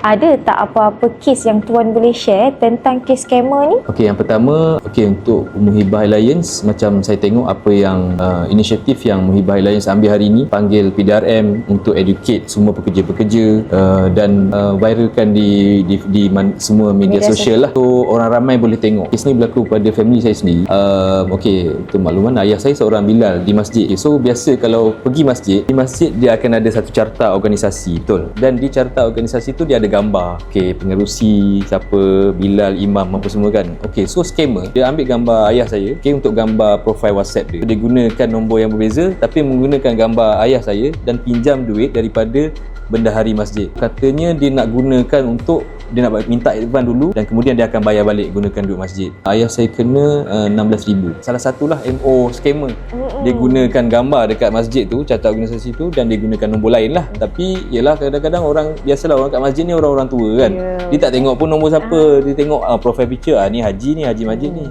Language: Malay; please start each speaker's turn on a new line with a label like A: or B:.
A: Ada tak apa-apa kes yang Tuan boleh share tentang kes scammer ni?
B: Okey, yang pertama, untuk Muhibah Alliance, macam saya tengok apa yang inisiatif yang Muhibah Alliance ambil hari ini, panggil PDRM untuk educate semua pekerja-pekerja dan viralkan di semua media sosial lah. So orang ramai boleh tengok. Kes ni berlaku pada family saya sendiri. Untuk makluman, ayah saya seorang Bilal di masjid. So biasa kalau pergi masjid, di masjid dia akan ada satu carta organisasi, betul. Dan di carta organisasi tu dia ada gambar, pengerusi siapa, Bilal, imam apa semua kan. So scammer dia ambil gambar ayah saya, untuk gambar profile WhatsApp dia. Dia gunakan nombor yang berbeza tapi menggunakan gambar ayah saya dan pinjam duit daripada bendahari masjid. Katanya dia nak gunakan untuk dia nak minta advance dulu dan kemudian dia akan bayar balik gunakan duit masjid. Ayah saya kena 16,000. Salah satulah MO scammer. Dia gunakan gambar dekat masjid tu, carta organisasi tu, dan dia gunakan nombor lain lah. Tapi yalah, kadang-kadang orang, biasalah orang kat masjid ni orang-orang tua kan. Dia tak tengok pun nombor siapa. Dia tengok profile picture, ni haji majid ni.